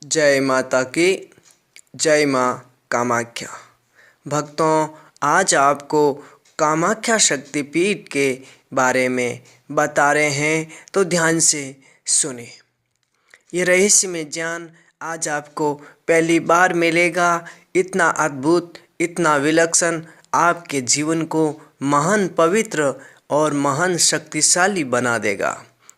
जय माता की जय माँ कामाख्या। भक्तों, आज आपको कामाख्या शक्तिपीठ के बारे में बता रहे हैं, तो ध्यान से सुने। ये रहस्यमय ज्ञान आज आपको पहली बार मिलेगा। इतना अद्भुत, इतना विलक्षण, आपके जीवन को महान, पवित्र और महान शक्तिशाली बना देगा।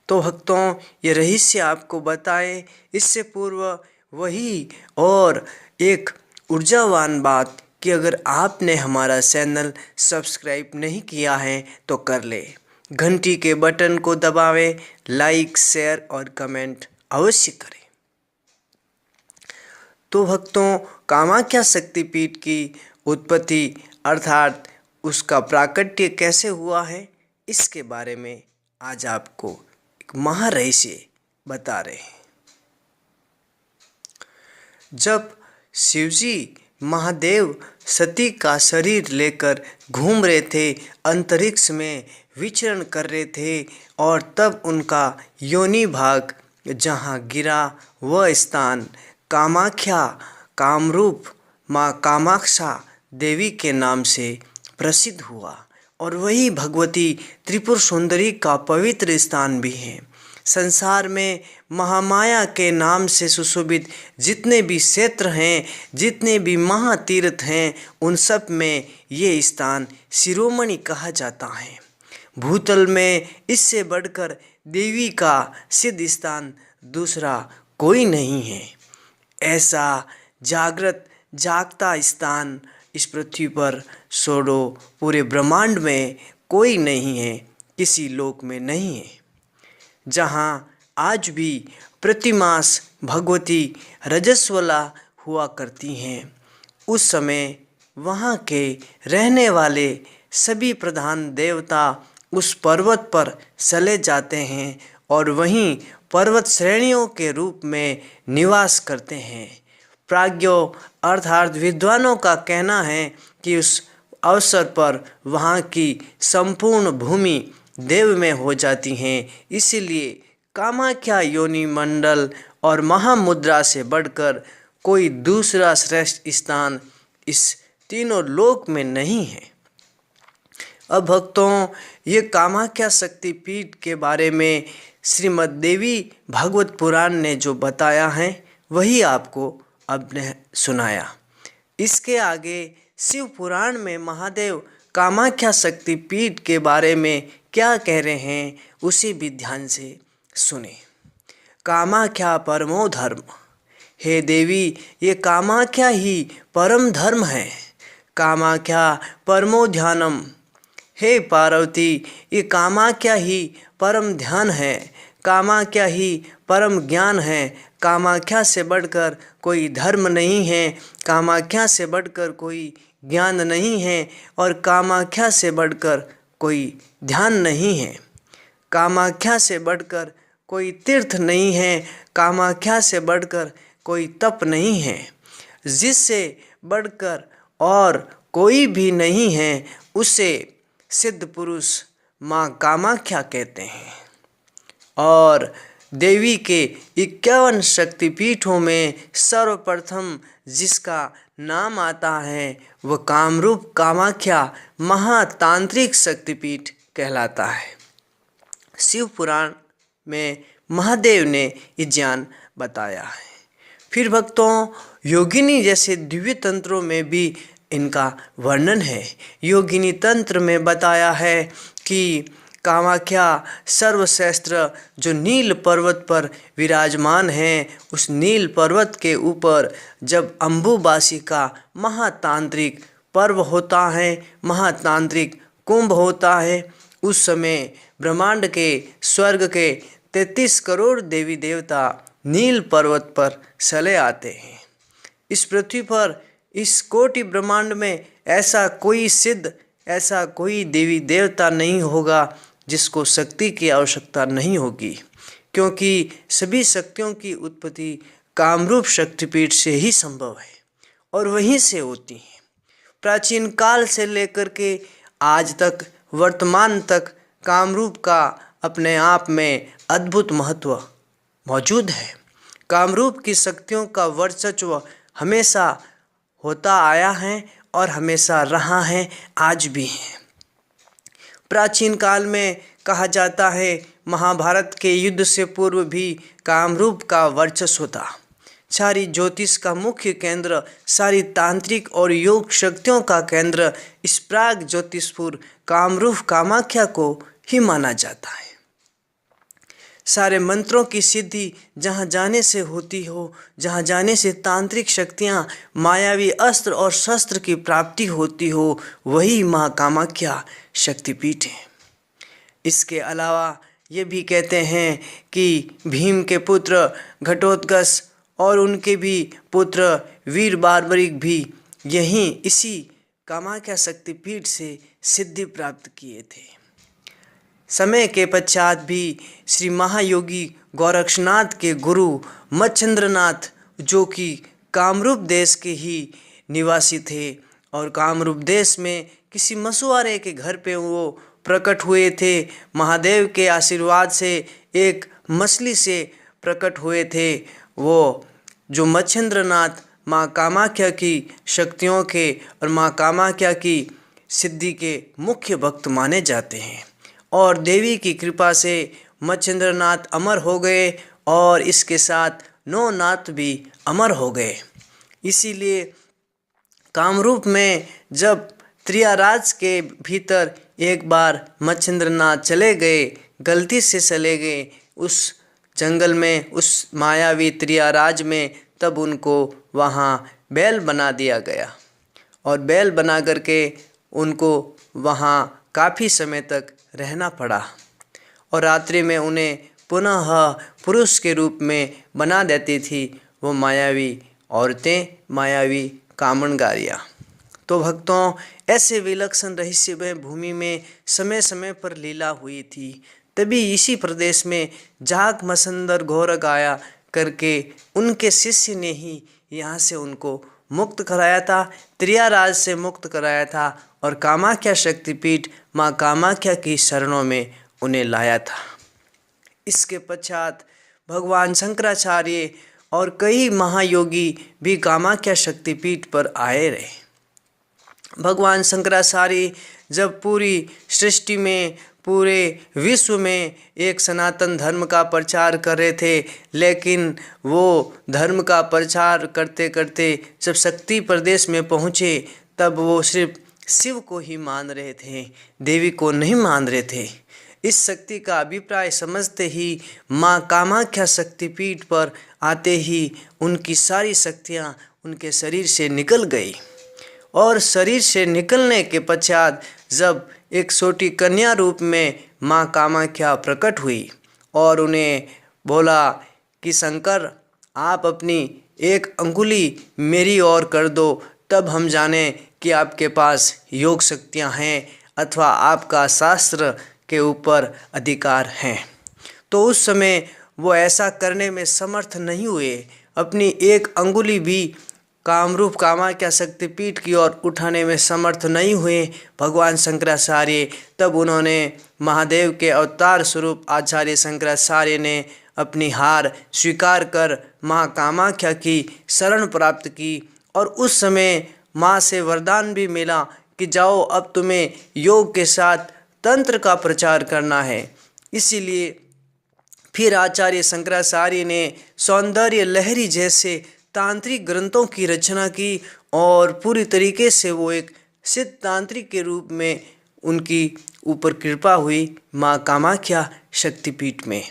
तो भक्तों, ये रहस्य आपको बताए इससे पूर्व वही और एक ऊर्जावान बात कि अगर आपने हमारा चैनल सब्सक्राइब नहीं किया है तो कर ले, घंटी के बटन को दबावें, लाइक, शेयर और कमेंट अवश्य करें। तो भक्तों, कामाख्या शक्तिपीठ की उत्पत्ति अर्थात उसका प्राकट्य कैसे हुआ है, इसके बारे में आज आपको एक महारहस्य बता रहे हैं। जब शिवजी महादेव सती का शरीर लेकर घूम रहे थे, अंतरिक्ष में विचरण कर रहे थे, और तब उनका योनि भाग जहाँ गिरा वह स्थान कामाख्या, कामरूप माँ कामाक्षा देवी के नाम से प्रसिद्ध हुआ, और वही भगवती त्रिपुर सुंदरी का पवित्र स्थान भी है। संसार में महामाया के नाम से सुशोभित जितने भी क्षेत्र हैं, जितने भी महातीर्थ हैं, उन सब में ये स्थान शिरोमणि कहा जाता है। भूतल में इससे बढ़कर देवी का सिद्ध स्थान दूसरा कोई नहीं है। ऐसा जागृत जागता स्थान इस पृथ्वी पर छोड़ो पूरे ब्रह्मांड में कोई नहीं है, किसी लोक में नहीं है, जहाँ आज भी प्रतिमास भगवती रजस्वला हुआ करती हैं। उस समय वहाँ के रहने वाले सभी प्रधान देवता उस पर्वत पर चले जाते हैं और वहीं पर्वत श्रेणियों के रूप में निवास करते हैं। प्राज्ञों अर्थात विद्वानों का कहना है कि उस अवसर पर वहाँ की संपूर्ण भूमि देवमय हो जाती हैं। इसीलिए कामाख्या योनि मंडल और महामुद्रा से बढ़कर कोई दूसरा श्रेष्ठ स्थान इस तीनों लोक में नहीं है। अब भक्तों, ये कामाख्या शक्तिपीठ के बारे में श्रीमद् देवी भागवत पुराण ने जो बताया है वही आपको अब ने सुनाया। इसके आगे शिव पुराण में महादेव कामाख्या शक्तिपीठ के बारे में क्या कह रहे हैं उसे भी ध्यान से सुने। कामाख्या परमो धर्म, हे देवी ये कामाख्या ही परम धर्म है। कामाख्या परमो ध्यानम, हे पार्वती ये कामाख्या ही परम ध्यान है। कामाख्या ही परम ज्ञान है। कामाख्या से बढ़कर कोई धर्म नहीं है, कामाख्या से बढ़कर कोई ज्ञान नहीं है, और कामाख्या से बढ़कर कोई ध्यान नहीं है। कामाख्या से बढ़कर कोई तीर्थ नहीं है, कामाख्या से बढ़कर कोई तप नहीं है। जिससे बढ़कर और कोई भी नहीं है उसे सिद्ध पुरुष माँ कामाख्या कहते हैं। और देवी के 51 शक्तिपीठों में सर्वप्रथम जिसका नाम आता है वह कामरूप कामाख्या महातांत्रिक शक्तिपीठ कहलाता है। शिव पुराण में महादेव ने ये ज्ञान बताया है। फिर भक्तों, योगिनी जैसे दिव्य तंत्रों में भी इनका वर्णन है। योगिनी तंत्र में बताया है कि कामाख्या सर्वश्रेष्ठ जो नील पर्वत पर विराजमान है, उस नील पर्वत के ऊपर जब अम्बुबासी का महातांत्रिक पर्व होता है, महातांत्रिक कुंभ होता है, उस समय ब्रह्मांड के स्वर्ग के 33 करोड़ देवी देवता नील पर्वत पर चले आते हैं। इस पृथ्वी पर, इस कोटि ब्रह्मांड में ऐसा कोई सिद्ध, ऐसा कोई देवी देवता नहीं होगा जिसको शक्ति की आवश्यकता नहीं होगी, क्योंकि सभी शक्तियों की उत्पत्ति कामरूप शक्तिपीठ से ही संभव है और वहीं से होती है। प्राचीन काल से लेकर के आज तक, वर्तमान तक कामरूप का अपने आप में अद्भुत महत्व मौजूद है। कामरूप की शक्तियों का वर्चस्व हमेशा होता आया है और हमेशा रहा है, आज भी है। प्राचीन काल में कहा जाता है महाभारत के युद्ध से पूर्व भी कामरूप का वर्चस्व था। सारी ज्योतिष का मुख्य केंद्र, सारी तांत्रिक और योग शक्तियों का केंद्र इस प्राग ज्योतिषपुर कामरूप कामाख्या को ही माना जाता है। सारे मंत्रों की सिद्धि जहाँ जाने से होती हो, जहाँ जाने से तांत्रिक शक्तियाँ, मायावी अस्त्र और शस्त्र की प्राप्ति होती हो, वही माँ कामाख्या शक्तिपीठ है। इसके अलावा ये भी कहते हैं कि भीम के पुत्र घटोत्कच और उनके भी पुत्र वीर बार्बरिक भी यहीं इसी कामाख्या शक्तिपीठ से सिद्धि प्राप्त किए थे। समय के पश्चात भी श्री महायोगी गोरक्षनाथ के गुरु मच्छिंद्रनाथ, जो कि कामरूप देश के ही निवासी थे और कामरूप देश में किसी मछुआरे के घर पे वो प्रकट हुए थे, महादेव के आशीर्वाद से एक मछली से प्रकट हुए थे। वो जो मच्छिंद्रनाथ माँ कामाख्या की शक्तियों के और माँ कामाख्या की सिद्धि के मुख्य भक्त माने जाते हैं और देवी की कृपा से मच्छिंद्रनाथ अमर हो गए और इसके साथ 9 नाथ भी अमर हो गए। इसीलिए कामरूप में जब त्रियाराज के भीतर एक बार मच्छिंद्रनाथ चले गए, गलती से चले गए उस जंगल में, उस मायावी त्रियाराज में, तब उनको वहाँ बैल बना दिया गया और बैल बना करके उनको वहाँ काफ़ी समय तक रहना पड़ा और रात्रि में उन्हें पुनः पुरुष के रूप में बना देती थी वो मायावी औरतें, मायावी कामणगारियाँ। तो भक्तों, ऐसे विलक्षण रहस्यमय भूमि में समय समय पर लीला हुई थी। तभी इसी प्रदेश में जाग मसंदर घोरक आया करके उनके शिष्य ने ही यहाँ से उनको मुक्त कराया था, त्रियाराज से मुक्त कराया था और कामाख्या शक्तिपीठ माँ कामाख्या की शरणों में उन्हें लाया था। इसके पश्चात भगवान शंकराचार्य और कई महायोगी भी कामाख्या शक्तिपीठ पर आए रहे। भगवान शंकराचार्य जब पूरी सृष्टि में, पूरे विश्व में एक सनातन धर्म का प्रचार कर रहे थे, लेकिन वो धर्म का प्रचार करते करते जब शक्ति प्रदेश में पहुँचे तब वो सिर्फ शिव को ही मान रहे थे, देवी को नहीं मान रहे थे। इस शक्ति का अभिप्राय समझते ही माँ कामाख्या शक्तिपीठ पर आते ही उनकी सारी शक्तियाँ उनके शरीर से निकल गई और शरीर से निकलने के पश्चात जब एक छोटी कन्या रूप में माँ कामाख्या प्रकट हुई और उन्हें बोला कि शंकर, आप अपनी एक अंगुली मेरी ओर कर दो, तब हम जाने कि आपके पास योग शक्तियाँ हैं अथवा आपका शास्त्र के ऊपर अधिकार हैं। तो उस समय वो ऐसा करने में समर्थ नहीं हुए, अपनी एक अंगुली भी कामरूप कामाख्या शक्तिपीठ की ओर उठाने में समर्थ नहीं हुए भगवान शंकराचार्य। तब उन्होंने महादेव के अवतार स्वरूप आचार्य शंकराचार्य ने अपनी हार स्वीकार कर माँ कामाख्या की शरण प्राप्त की और उस समय माँ से वरदान भी मिला कि जाओ, अब तुम्हें योग के साथ तंत्र का प्रचार करना है। इसीलिए फिर आचार्य शंकराचार्य ने सौंदर्य लहरी जैसे तांत्रिक ग्रंथों की रचना की और पूरी तरीके से वो एक सिद्ध तांत्रिक के रूप में उनकी ऊपर कृपा हुई माँ कामाख्या शक्तिपीठ में।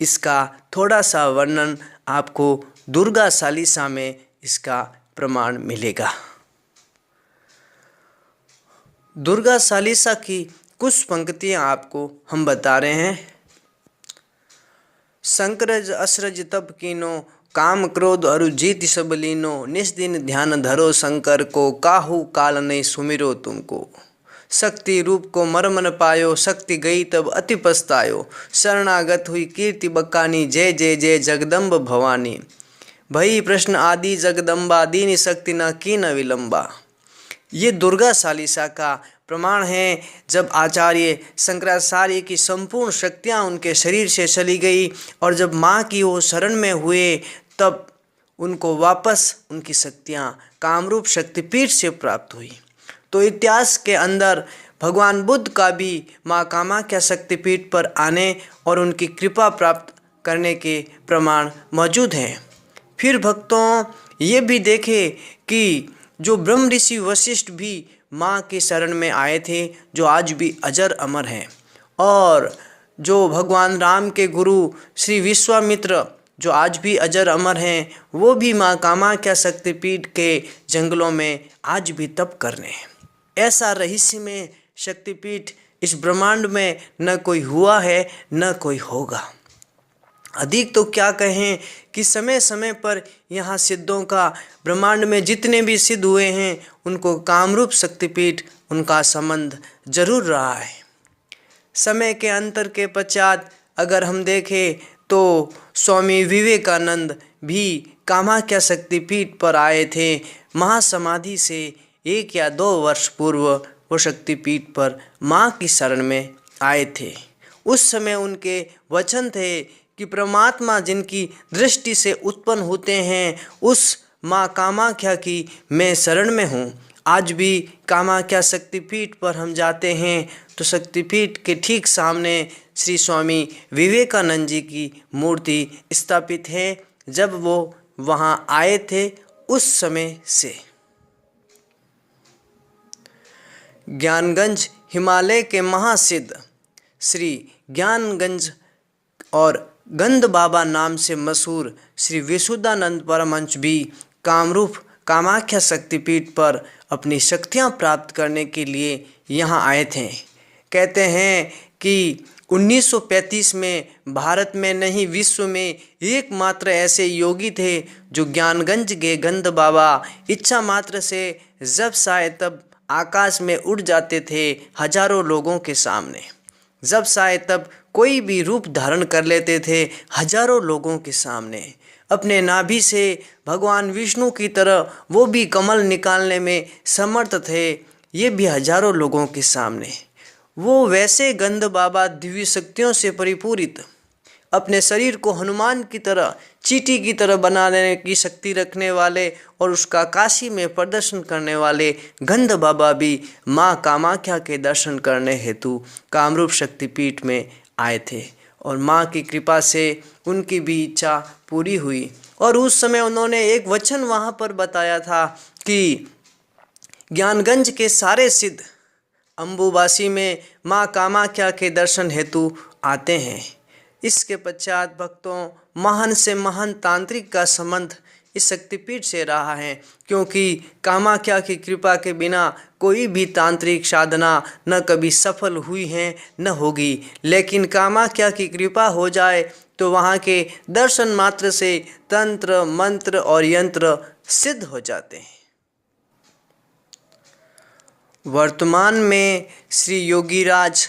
इसका थोड़ा सा वर्णन आपको दुर्गा चालीसा में इसका प्रमाण मिलेगा। दुर्गा चालीसा की कुछ पंक्तियाँ आपको हम बता रहे हैं। शंकरज असरज तप कीनो, काम क्रोध अरु जीत सब लीनो, निस दिन ध्यान धरो शंकर को, काहू काल नहीं सुमिरो तुमको। शक्ति रूप को मर्म न पायो, शक्ति गई तब अति पछतायो, शरणागत हुई कीर्ति बकानी, जय जय जय जगदम्ब भवानी। भई प्रश्न आदि जगदम्बा, दीन शक्ति न की न विलंबा। ये दुर्गा चालीसा का प्रमाण है। जब आचार्य शंकराचार्य की संपूर्ण शक्तियाँ उनके शरीर से चली गई और जब माँ की वो शरण में हुए तब उनको वापस उनकी शक्तियाँ कामरूप शक्तिपीठ से प्राप्त हुई। तो इतिहास के अंदर भगवान बुद्ध का भी माँ कामाख्या शक्तिपीठ पर आने और उनकी कृपा प्राप्त करने के प्रमाण मौजूद हैं। फिर भक्तों ये भी देखें कि जो ब्रह्म ऋषि वशिष्ठ भी माँ के शरण में आए थे, जो आज भी अजर अमर हैं, और जो भगवान राम के गुरु श्री विश्वामित्र जो आज भी अजर अमर हैं, वो भी माँ कामाख्या शक्तिपीठ के जंगलों में आज भी तप कर रहे हैं। ऐसा रहस्यमय शक्तिपीठ इस ब्रह्मांड में न कोई हुआ है न कोई होगा। अधिक तो क्या कहें कि समय समय पर यहाँ सिद्धों का, ब्रह्मांड में जितने भी सिद्ध हुए हैं, उनको कामरूप शक्तिपीठ उनका संबंध जरूर रहा है। समय के अंतर के पश्चात अगर हम देखें तो स्वामी विवेकानंद भी कामाख्या शक्तिपीठ पर आए थे। महासमाधि से 1 या 2 वर्ष पूर्व वो शक्तिपीठ पर माँ की शरण में आए थे। उस समय उनके वचन थे कि परमात्मा जिनकी दृष्टि से उत्पन्न होते हैं, उस माँ कामाख्या की मैं शरण में हूँ। आज भी कामाख्या शक्तिपीठ पर हम जाते हैं तो शक्तिपीठ के ठीक सामने श्री स्वामी विवेकानंद जी की मूर्ति स्थापित है। जब वो वहाँ आए थे उस समय से ज्ञानगंज हिमालय के महासिद्ध श्री ज्ञानगंज और गंध बाबा नाम से मशहूर श्री विशुद्धानंद परमहंस भी कामरूप कामाख्या शक्तिपीठ पर अपनी शक्तियाँ प्राप्त करने के लिए यहाँ आए थे। कहते हैं कि 1935 में भारत में नहीं विश्व में एकमात्र ऐसे योगी थे जो ज्ञानगंज के गंध बाबा इच्छा मात्र से जब चाहे तब आकाश में उड़ जाते थे हजारों लोगों के सामने। जब चाहे तब कोई भी रूप धारण कर लेते थे हजारों लोगों के सामने। अपने नाभि से भगवान विष्णु की तरह वो भी कमल निकालने में समर्थ थे, ये भी हजारों लोगों के सामने। वो वैसे गंध बाबा दिव्य शक्तियों से परिपूरित, अपने शरीर को हनुमान की तरह, चींटी की तरह बनाने की शक्ति रखने वाले और उसका काशी में प्रदर्शन करने वाले गंध बाबा भी माँ कामाख्या के दर्शन करने हेतु कामरूप शक्तिपीठ में आए थे और माँ की कृपा से उनकी भी इच्छा पूरी हुई। और उस समय उन्होंने एक वचन वहाँ पर बताया था कि ज्ञानगंज के सारे सिद्ध अम्बुबासी में माँ कामाख्या के दर्शन हेतु आते हैं। इसके पश्चात भक्तों महान से महान तांत्रिक का संबंध इस शक्तिपीठ से रहा है, क्योंकि कामाख्या की कृपा के बिना कोई भी तांत्रिक साधना न कभी सफल हुई है न होगी। लेकिन कामाख्या की कृपा हो जाए तो वहाँ के दर्शन मात्र से तंत्र मंत्र और यंत्र सिद्ध हो जाते हैं। वर्तमान में श्री योगीराज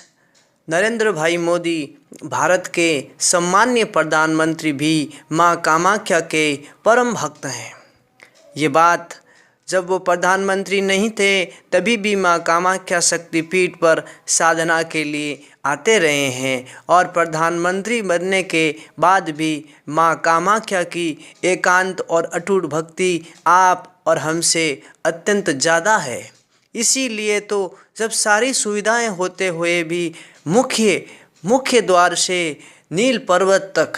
नरेंद्र भाई मोदी भारत के सम्मान्य प्रधानमंत्री भी माँ कामाख्या के परम भक्त हैं। ये बात जब वो प्रधानमंत्री नहीं थे तभी भी माँ कामाख्या शक्तिपीठ पर साधना के लिए आते रहे हैं और प्रधानमंत्री बनने के बाद भी माँ कामाख्या की एकांत और अटूट भक्ति आप और हमसे अत्यंत ज़्यादा है। इसीलिए तो जब सारी सुविधाएं होते हुए भी मुख्य द्वार से नील पर्वत तक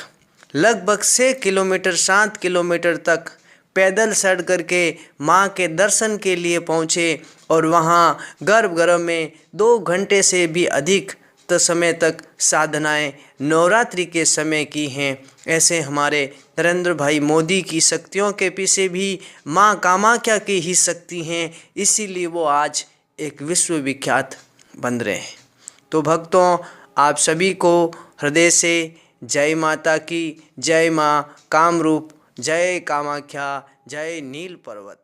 लगभग 6 किलोमीटर 7 किलोमीटर तक पैदल चढ़ करके माँ के दर्शन के लिए पहुँचे और वहाँ गर्भगृह में 2 घंटे से भी अधिक समय तक साधनाएं नवरात्रि के समय की हैं। ऐसे हमारे नरेंद्र भाई मोदी की शक्तियों के पीछे भी माँ कामाख्या की ही शक्ति हैं, इसीलिए वो आज एक विश्वविख्यात बन रहे हैं। तो भक्तों आप सभी को हृदय से जय माता की, जय माँ कामरूप, जय कामाख्या, जय नील पर्वत।